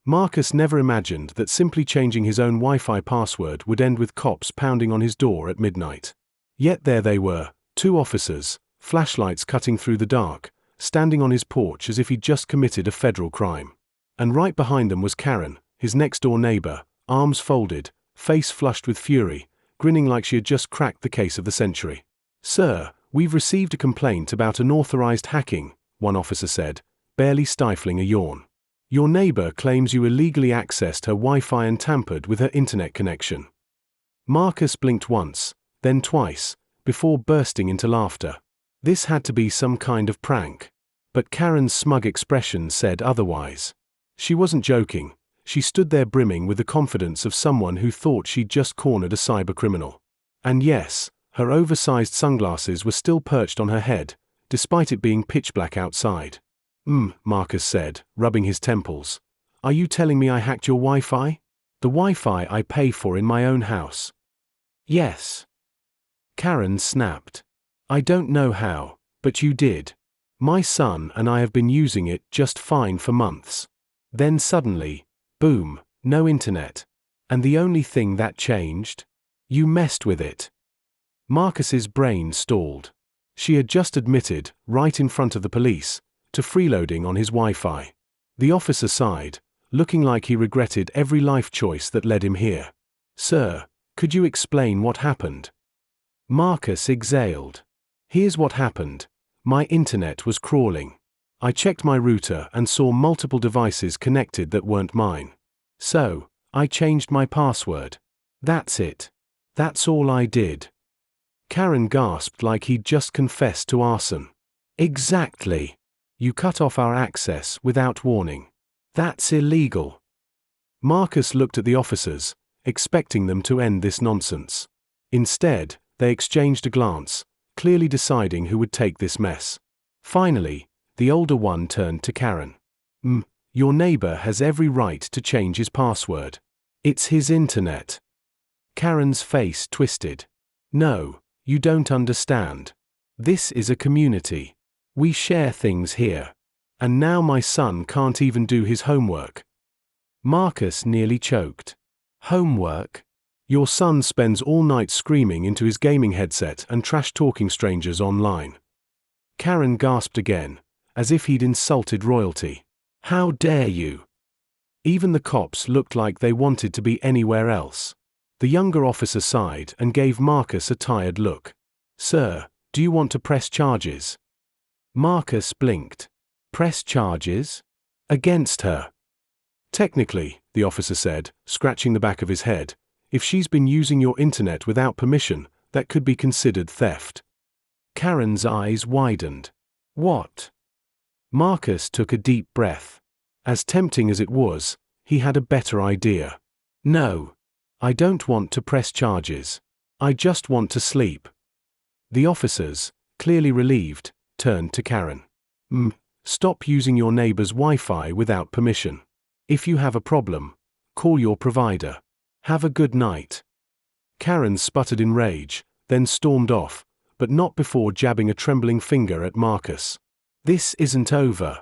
Marcus never imagined that simply changing his own Wi-Fi password would end with cops pounding on his door at midnight. Yet there they were, 2 officers, flashlights cutting through the dark, standing on his porch as if he'd just committed a federal crime. And right behind them was Karen, his next-door neighbor, arms folded, face flushed with fury, grinning like she had just cracked the case of the century. "Sir, we've received a complaint about unauthorized hacking," one officer said, barely stifling a yawn. "Your neighbor claims you illegally accessed her Wi-Fi and tampered with her internet connection." Marcus blinked once, then twice, before bursting into laughter. This had to be some kind of prank. But Karen's smug expression said otherwise. She wasn't joking. She stood there brimming with the confidence of someone who thought she'd just cornered a cybercriminal. And yes, her oversized sunglasses were still perched on her head, despite it being pitch black outside. Marcus said, rubbing his temples. "Are you telling me I hacked your Wi-Fi? The Wi-Fi I pay for in my own house?" "Yes." Karen snapped. "I don't know how, but you did. My son and I have been using it just fine for months. Then suddenly, boom, no internet. And the only thing that changed? You messed with it." Marcus's brain stalled. She had just admitted, right in front of the police, to freeloading on his Wi-Fi. The officer sighed, looking like he regretted every life choice that led him here. "Sir, could you explain what happened?" Marcus exhaled. "Here's what happened. My internet was crawling. I checked my router and saw multiple devices connected that weren't mine. So, I changed my password. That's it. That's all I did." Karen gasped like he'd just confessed to arson. "Exactly. You cut off our access without warning. That's illegal." Marcus looked at the officers, expecting them to end this nonsense. Instead, they exchanged a glance, clearly deciding who would take this mess. Finally, the older one turned to Karen. Your neighbor has every right to change his password. It's his internet." Karen's face twisted. "No, you don't understand. This is a community. We share things here. And now my son can't even do his homework." Marcus nearly choked. "Homework? Your son spends all night screaming into his gaming headset and trash-talking strangers online." Karen gasped again, as if he'd insulted royalty. "How dare you?" Even the cops looked like they wanted to be anywhere else. The younger officer sighed and gave Marcus a tired look. "Sir, do you want to press charges?" Marcus blinked. "Press charges? Against her?" "Technically," the officer said, scratching the back of his head, "if she's been using your internet without permission, that could be considered theft." Karen's eyes widened. "What?" Marcus took a deep breath. As tempting as it was, he had a better idea. "No. I don't want to press charges. I just want to sleep." The officers, clearly relieved, turned to Karen. Stop using your neighbor's Wi-Fi without permission. If you have a problem, call your provider. Have a good night." Karen sputtered in rage, then stormed off, but not before jabbing a trembling finger at Marcus. "This isn't over."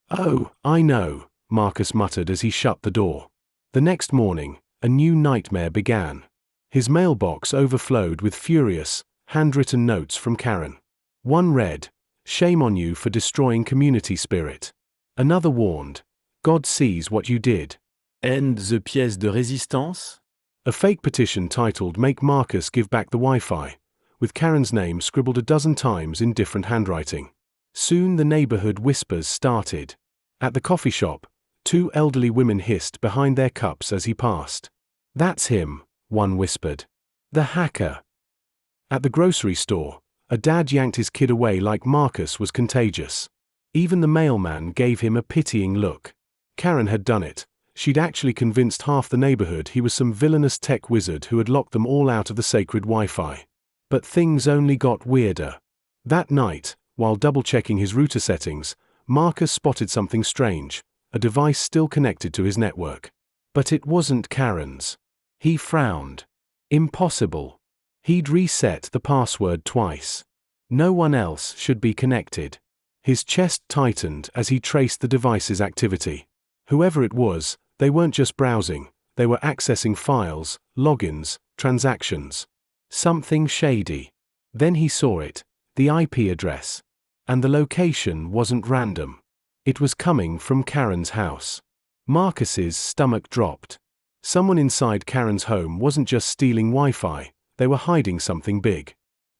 "Oh, I know," Marcus muttered as he shut the door. The next morning, a new nightmare began. His mailbox overflowed with furious, handwritten notes from Karen. One read, "Shame on you for destroying community spirit." Another warned, "God sees what you did. And the pièce de résistance?" A fake petition titled "Make Marcus Give Back the Wi-Fi," with Karen's name scribbled a dozen times in different handwriting. Soon the neighborhood whispers started. At the coffee shop, 2 elderly women hissed behind their cups as he passed. "That's him," one whispered. "The hacker." At the grocery store, a dad yanked his kid away like Marcus was contagious. Even the mailman gave him a pitying look. Karen had done it. She'd actually convinced half the neighborhood he was some villainous tech wizard who had locked them all out of the sacred Wi-Fi. But things only got weirder. That night, while double-checking his router settings, Marcus spotted something strange, a device still connected to his network. But it wasn't Karen's. He frowned. Impossible. He'd reset the password twice. No one else should be connected. His chest tightened as he traced the device's activity. Whoever it was, they weren't just browsing, they were accessing files, logins, transactions. Something shady. Then he saw it, the IP address. And the location wasn't random. It was coming from Karen's house. Marcus's stomach dropped. Someone inside Karen's home wasn't just stealing Wi-Fi, they were hiding something big.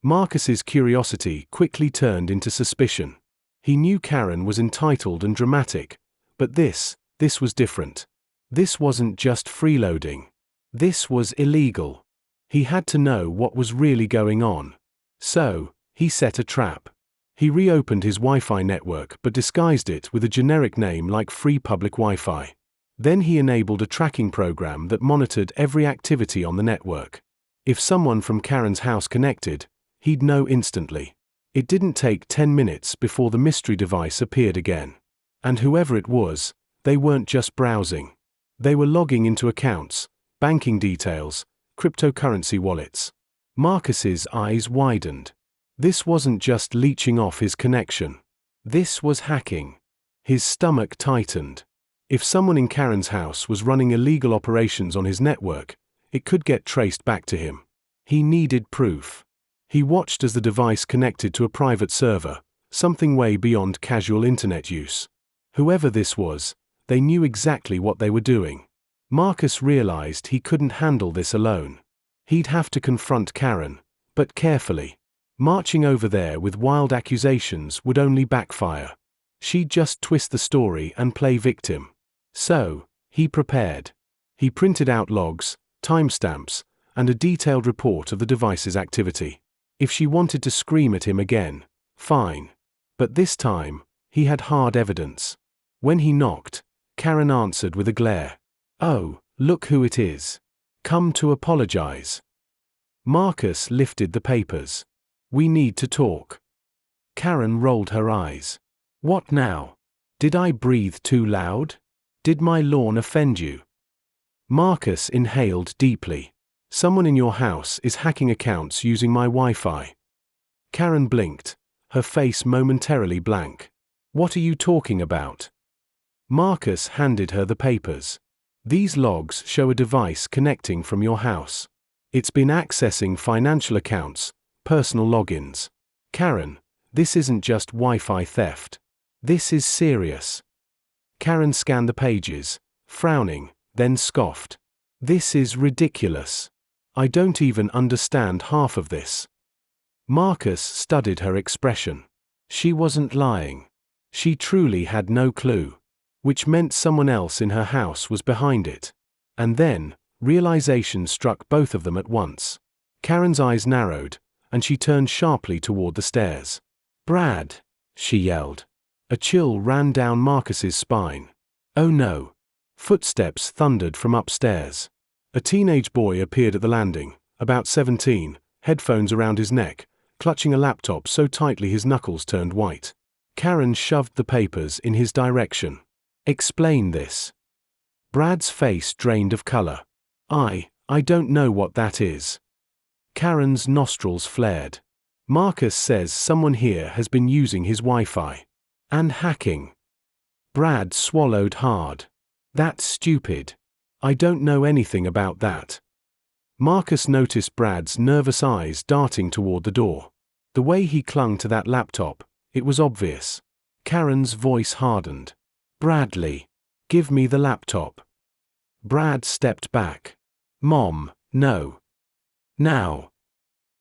Marcus's curiosity quickly turned into suspicion. He knew Karen was entitled and dramatic, but this was different. This wasn't just freeloading. This was illegal. He had to know what was really going on. So, he set a trap. He reopened his Wi-Fi network but disguised it with a generic name like Free Public Wi-Fi. Then he enabled a tracking program that monitored every activity on the network. If someone from Karen's house connected, he'd know instantly. It didn't take 10 minutes before the mystery device appeared again. And whoever it was, they weren't just browsing. They were logging into accounts, banking details, cryptocurrency wallets. Marcus's eyes widened. This wasn't just leeching off his connection. This was hacking. His stomach tightened. If someone in Karen's house was running illegal operations on his network, it could get traced back to him. He needed proof. He watched as the device connected to a private server, something way beyond casual internet use. Whoever this was, they knew exactly what they were doing. Marcus realized he couldn't handle this alone. He'd have to confront Karen, but carefully. Marching over there with wild accusations would only backfire. She'd just twist the story and play victim. So, he prepared. He printed out logs, timestamps, and a detailed report of the device's activity. If she wanted to scream at him again, fine. But this time, he had hard evidence. When he knocked, Karen answered with a glare. "Oh, look who it is. Come to apologize." Marcus lifted the papers. "We need to talk." Karen rolled her eyes. "What now? Did I breathe too loud? Did my lawn offend you?" Marcus inhaled deeply. "Someone in your house is hacking accounts using my Wi-Fi." Karen blinked, her face momentarily blank. "What are you talking about?" Marcus handed her the papers. "These logs show a device connecting from your house. It's been accessing financial accounts, personal logins. Karen, this isn't just Wi-Fi theft. This is serious." Karen scanned the pages, frowning, then scoffed. "This is ridiculous. I don't even understand half of this." Marcus studied her expression. She wasn't lying. She truly had no clue. Which meant someone else in her house was behind it. And then, realization struck both of them at once. Karen's eyes narrowed, and she turned sharply toward the stairs. "Brad!" she yelled. A chill ran down Marcus's spine. "Oh no!" Footsteps thundered from upstairs. A teenage boy appeared at the landing, about 17, headphones around his neck, clutching a laptop so tightly his knuckles turned white. Karen shoved the papers in his direction. "Explain this." Brad's face drained of color. I don't know what that is." Karen's nostrils flared. "Marcus says someone here has been using his Wi-Fi. And hacking." Brad swallowed hard. "That's stupid. I don't know anything about that." Marcus noticed Brad's nervous eyes darting toward the door. The way he clung to that laptop, it was obvious. Karen's voice hardened. "Bradley, give me the laptop." Brad stepped back. "Mom, no. Now."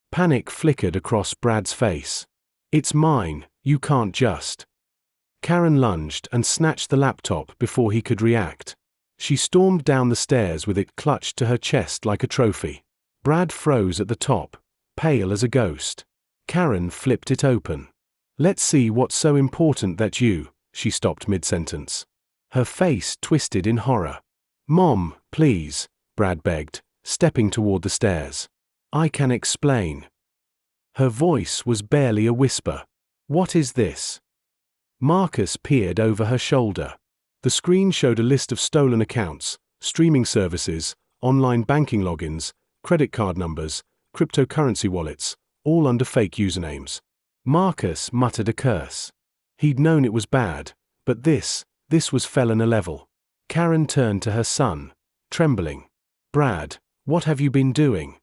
Panic flickered across Brad's face. "It's mine, you can't just." Karen lunged and snatched the laptop before he could react. She stormed down the stairs with it clutched to her chest like a trophy. Brad froze at the top, pale as a ghost. Karen flipped it open. "Let's see what's so important that you—" She stopped mid-sentence. Her face twisted in horror. "Mom, please," Brad begged, stepping toward the stairs. "I can explain." Her voice was barely a whisper. "What is this?" Marcus peered over her shoulder. The screen showed a list of stolen accounts, streaming services, online banking logins, credit card numbers, cryptocurrency wallets, all under fake usernames. Marcus muttered a curse. He'd known it was bad, but this was felony level. Karen turned to her son, trembling. Brad, what have you been doing?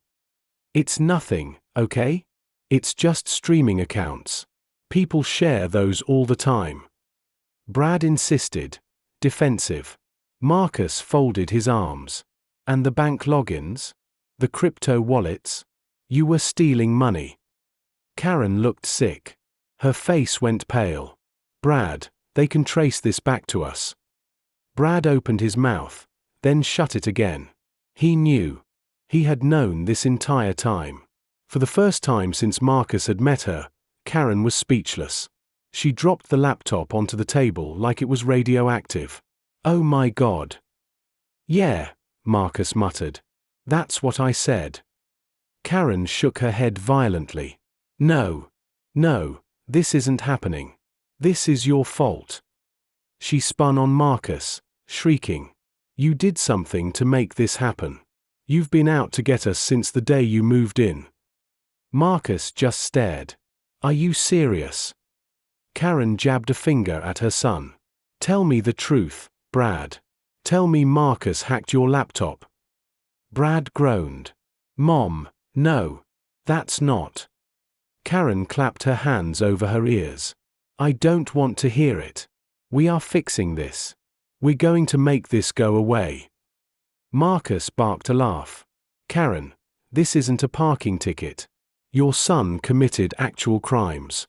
It's nothing, okay? It's just streaming accounts. People share those all the time. Brad insisted, defensive. Marcus folded his arms. And the bank logins? The crypto wallets? You were stealing money. Karen looked sick. Her face went pale. Brad, they can trace this back to us. Brad opened his mouth, then shut it again. He knew. He had known this entire time. For the first time since Marcus had met her, Karen was speechless. She dropped the laptop onto the table like it was radioactive. Oh my God. Yeah, Marcus muttered. That's what I said. Karen shook her head violently. No. No, this isn't happening. This is your fault. She spun on Marcus, shrieking. You did something to make this happen. You've been out to get us since the day you moved in. Marcus just stared. Are you serious? Karen jabbed a finger at her son. Tell me the truth, Brad. Tell me Marcus hacked your laptop. Brad groaned. Mom, no. That's not. Karen clapped her hands over her ears. I don't want to hear it. We are fixing this. We're going to make this go away. Marcus barked a laugh. Karen, this isn't a parking ticket. Your son committed actual crimes.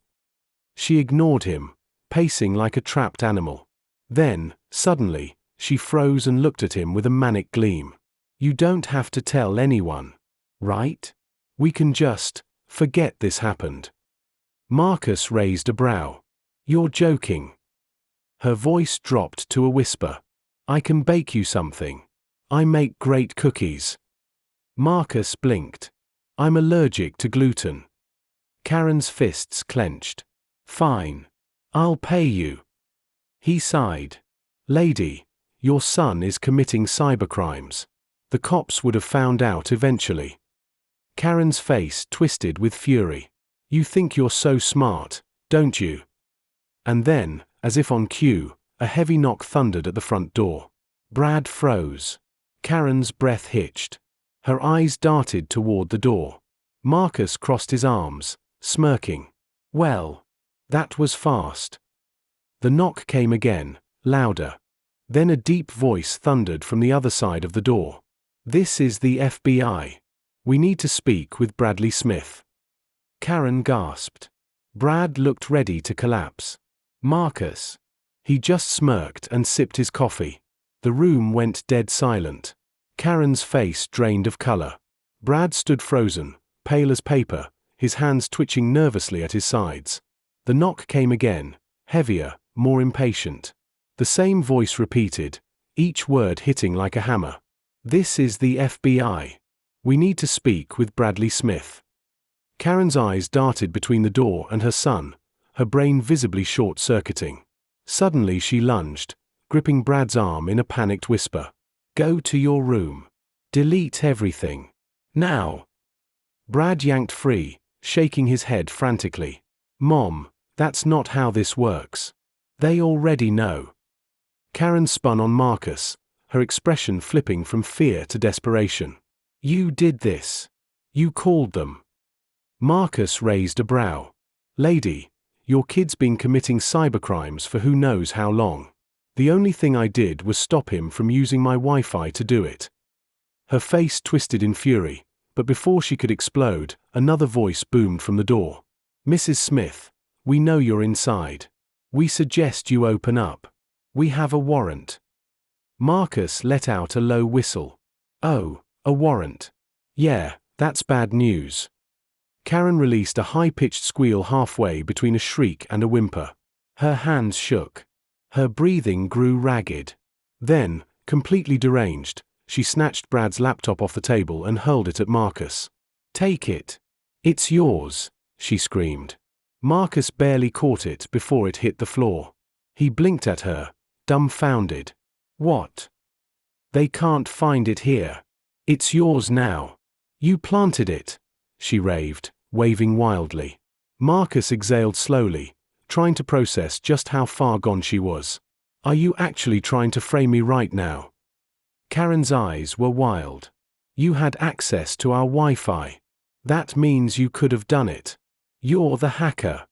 She ignored him, pacing like a trapped animal. Then, suddenly, she froze and looked at him with a manic gleam. You don't have to tell anyone, right? We can just forget this happened. Marcus raised a brow. You're joking. Her voice dropped to a whisper. I can bake you something. I make great cookies. Marcus blinked. I'm allergic to gluten. Karen's fists clenched. Fine. I'll pay you. He sighed. Lady, your son is committing cybercrimes. The cops would have found out eventually. Karen's face twisted with fury. You think you're so smart, don't you? And then, as if on cue, a heavy knock thundered at the front door. Brad froze. Karen's breath hitched. Her eyes darted toward the door. Marcus crossed his arms, smirking. Well, that was fast. The knock came again, louder. Then a deep voice thundered from the other side of the door. This is the FBI. We need to speak with Bradley Smith. Karen gasped. Brad looked ready to collapse. Marcus. He just smirked and sipped his coffee. The room went dead silent. Karen's face drained of color. Brad stood frozen, pale as paper, his hands twitching nervously at his sides. The knock came again, heavier, more impatient. The same voice repeated, each word hitting like a hammer. This is the FBI. We need to speak with Bradley Smith. Karen's eyes darted between the door and her son, her brain visibly short-circuiting. Suddenly she lunged, gripping Brad's arm in a panicked whisper. Go to your room. Delete everything. Now. Brad yanked free, shaking his head frantically. Mom, that's not how this works. They already know. Karen spun on Marcus, her expression flipping from fear to desperation. You did this. You called them. Marcus raised a brow. Lady, your kid's been committing cybercrimes for who knows how long. The only thing I did was stop him from using my Wi-Fi to do it. Her face twisted in fury, but before she could explode, another voice boomed from the door. Mrs. Smith, we know you're inside. We suggest you open up. We have a warrant. Marcus let out a low whistle. Oh, a warrant. Yeah, that's bad news. Karen released a high-pitched squeal halfway between a shriek and a whimper. Her hands shook. Her breathing grew ragged. Then, completely deranged, she snatched Brad's laptop off the table and hurled it at Marcus. Take it. It's yours, she screamed. Marcus barely caught it before it hit the floor. He blinked at her, dumbfounded. What? They can't find it here. It's yours now. You planted it, she raved, waving wildly. Marcus exhaled slowly, trying to process just how far gone she was. Are you actually trying to frame me right now? Karen's eyes were wild. You had access to our Wi-Fi. That means you could have done it. You're the hacker.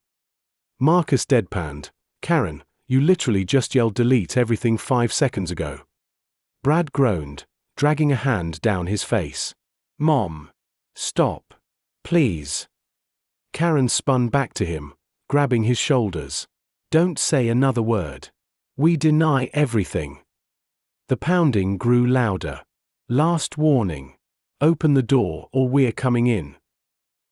Marcus deadpanned. Karen, you literally just yelled delete everything 5 seconds ago. Brad groaned, dragging a hand down his face. Mom. Stop. Please. Karen spun back to him, grabbing his shoulders. Don't say another word. We deny everything. The pounding grew louder. Last warning. Open the door or we're coming in.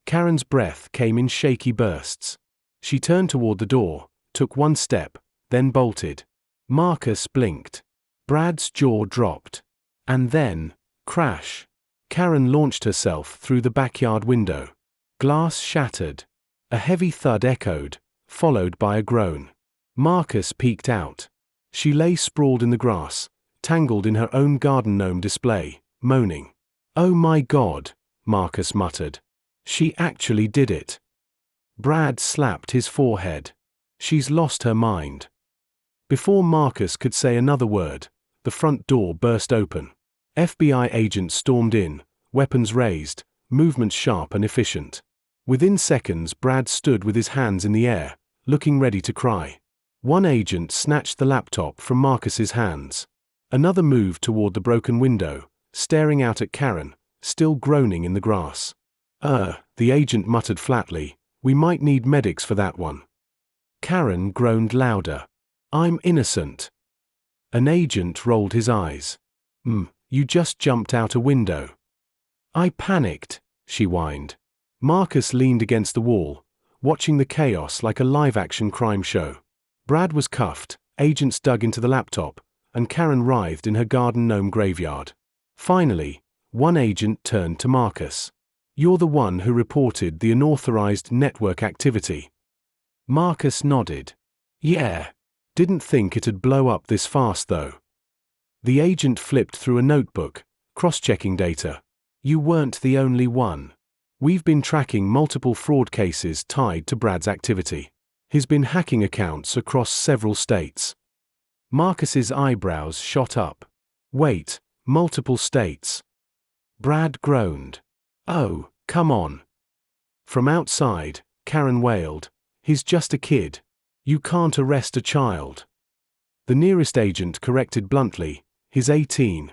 Karen's breath came in shaky bursts. She turned toward the door, took one step, then bolted. Marcus blinked. Brad's jaw dropped. And then, crash. Karen launched herself through the backyard window. Glass shattered. A heavy thud echoed, followed by a groan. Marcus peeked out. She lay sprawled in the grass, tangled in her own garden gnome display, moaning. Oh my God, Marcus muttered. She actually did it. Brad slapped his forehead. She's lost her mind. Before Marcus could say another word, the front door burst open. FBI agents stormed in, weapons raised, movements sharp and efficient. Within seconds, Brad stood with his hands in the air, looking ready to cry. One agent snatched the laptop from Marcus's hands. Another moved toward the broken window, staring out at Karen, still groaning in the grass. The agent muttered flatly, we might need medics for that one. Karen groaned louder. I'm innocent. An agent rolled his eyes. You just jumped out a window. I panicked, she whined. Marcus leaned against the wall, watching the chaos like a live-action crime show. Brad was cuffed, agents dug into the laptop, and Karen writhed in her garden gnome graveyard. Finally, one agent turned to Marcus. You're the one who reported the unauthorized network activity. Marcus nodded. Yeah. Didn't think it'd blow up this fast though. The agent flipped through a notebook, cross-checking data. You weren't the only one. We've been tracking multiple fraud cases tied to Brad's activity. He's been hacking accounts across several states. Marcus's eyebrows shot up. Wait, multiple states? Brad groaned. Oh, come on. From outside, Karen wailed. He's just a kid. You can't arrest a child. The nearest agent corrected bluntly. He's 18,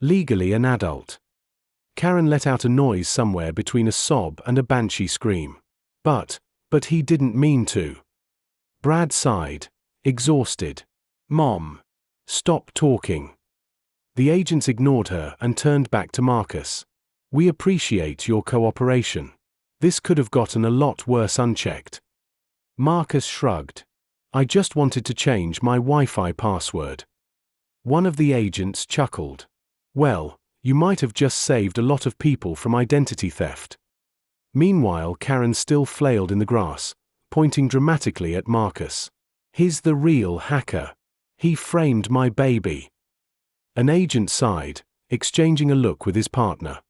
legally an adult. Karen let out a noise somewhere between a sob and a banshee scream. But he didn't mean to. Brad sighed, exhausted. Mom. Stop talking. The agents ignored her and turned back to Marcus. We appreciate your cooperation. This could have gotten a lot worse unchecked. Marcus shrugged. I just wanted to change my Wi-Fi password. One of the agents chuckled. Well, you might have just saved a lot of people from identity theft. Meanwhile, Karen still flailed in the grass, pointing dramatically at Marcus. He's the real hacker. He framed my baby. An agent sighed, exchanging a look with his partner.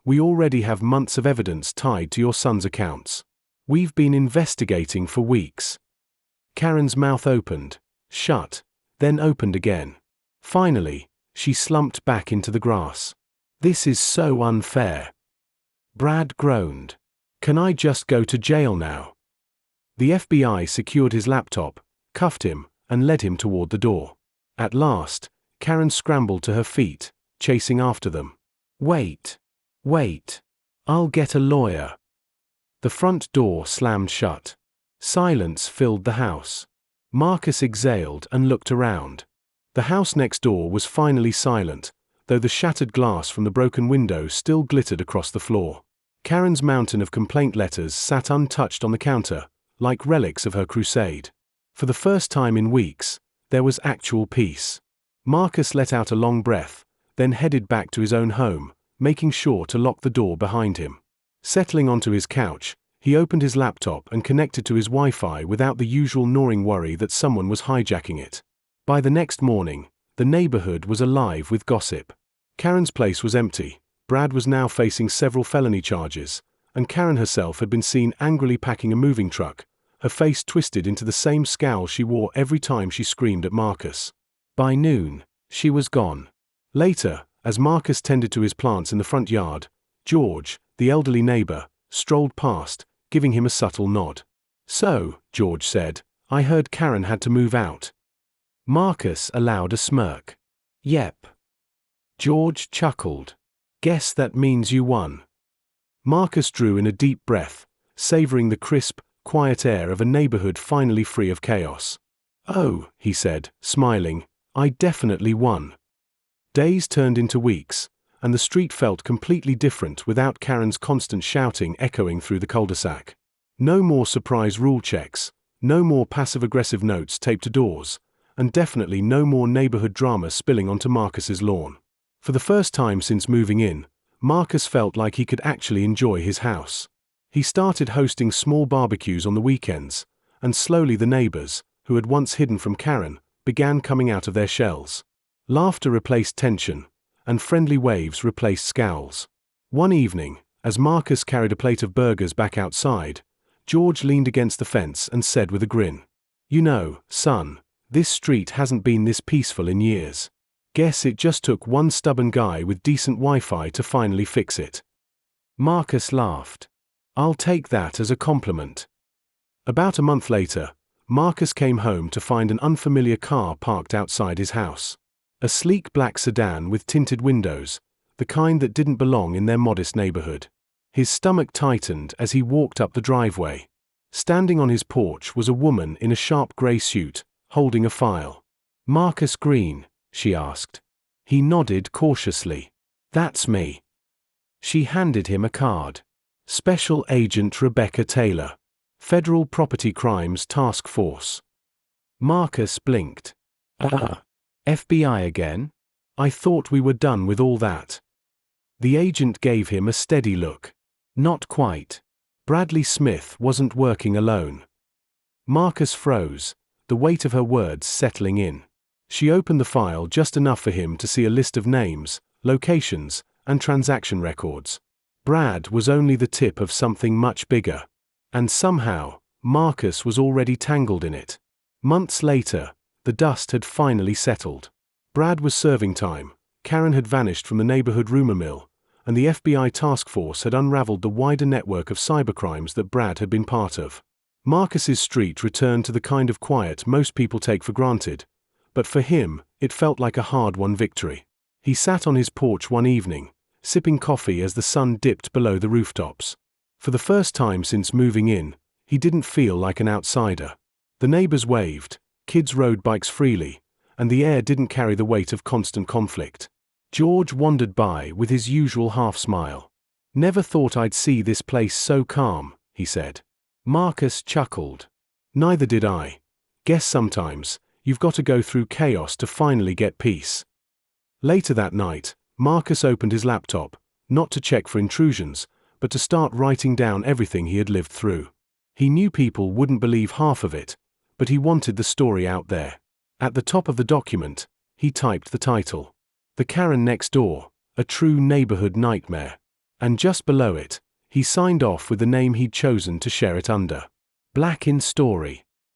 We already have months of evidence tied to your son's accounts. We've been investigating for weeks. Karen's mouth opened, shut, then opened again. Finally, she slumped back into the grass. This is so unfair. Brad groaned. Can I just go to jail now? The FBI secured his laptop, cuffed him, and led him toward the door. At last, Karen scrambled to her feet, chasing after them. Wait. I'll get a lawyer. The front door slammed shut. Silence filled the house. Marcus exhaled and looked around. The house next door was finally silent, though the shattered glass from the broken window still glittered across the floor. Karen's mountain of complaint letters sat untouched on the counter, like relics of her crusade. For the first time in weeks, there was actual peace. Marcus let out a long breath, then headed back to his own home, making sure to lock the door behind him. Settling onto his couch, he opened his laptop and connected to his Wi-Fi without the usual gnawing worry that someone was hijacking it. By the next morning, the neighborhood was alive with gossip. Karen's place was empty. Brad was now facing several felony charges, and Karen herself had been seen angrily packing a moving truck, her face twisted into the same scowl she wore every time she screamed at Marcus. By noon, she was gone. Later, as Marcus tended to his plants in the front yard, George, the elderly neighbor, strolled past, giving him a subtle nod. "So," George said, "I heard Karen had to move out." Marcus allowed a smirk. "Yep." George chuckled. "Guess that means you won." Marcus drew in a deep breath, savoring the crisp, quiet air of a neighborhood finally free of chaos. "Oh," he said, smiling, "I definitely won." Days turned into weeks, and the street felt completely different without Karen's constant shouting echoing through the cul-de-sac. No more surprise rule checks, no more passive-aggressive notes taped to doors, and definitely no more neighborhood drama spilling onto Marcus's lawn. For the first time since moving in, Marcus felt like he could actually enjoy his house. He started hosting small barbecues on the weekends, and slowly the neighbors, who had once hidden from Karen, began coming out of their shells. Laughter replaced tension, and friendly waves replaced scowls. One evening, as Marcus carried a plate of burgers back outside, George leaned against the fence and said with a grin, "You know, son, this street hasn't been this peaceful in years. Guess it just took one stubborn guy with decent Wi-Fi to finally fix it." Marcus laughed. "I'll take that as a compliment." About a month later, Marcus came home to find an unfamiliar car parked outside his house. A sleek black sedan with tinted windows, the kind that didn't belong in their modest neighborhood. His stomach tightened as he walked up the driveway. Standing on his porch was a woman in a sharp gray suit, holding a file. "Marcus Green?" she asked. He nodded cautiously. "That's me." She handed him a card. "Special Agent Rebecca Taylor, Federal Property Crimes Task Force." Marcus blinked. FBI again? I thought we were done with all that." The agent gave him a steady look. "Not quite. Bradley Smith wasn't working alone." Marcus froze, the weight of her words settling in. She opened the file just enough for him to see a list of names, locations, and transaction records. Brad was only the tip of something much bigger. And somehow, Marcus was already tangled in it. Months later, the dust had finally settled. Brad was serving time, Karen had vanished from the neighborhood rumor mill, and the FBI task force had unraveled the wider network of cybercrimes that Brad had been part of. Marcus's street returned to the kind of quiet most people take for granted, but for him, it felt like a hard-won victory. He sat on his porch one evening, sipping coffee as the sun dipped below the rooftops. For the first time since moving in, he didn't feel like an outsider. The neighbors waved, kids rode bikes freely, and the air didn't carry the weight of constant conflict. George wandered by with his usual half-smile. "Never thought I'd see this place so calm," he said. Marcus chuckled. "Neither did I. Guess sometimes, you've got to go through chaos to finally get peace." Later that night, Marcus opened his laptop, not to check for intrusions, but to start writing down everything he had lived through. He knew people wouldn't believe half of it, but he wanted the story out there. At the top of the document, he typed the title, "The Karen Next Door, A True Neighborhood Nightmare." And just below it, he signed off with the name he'd chosen to share it under. Black in Story.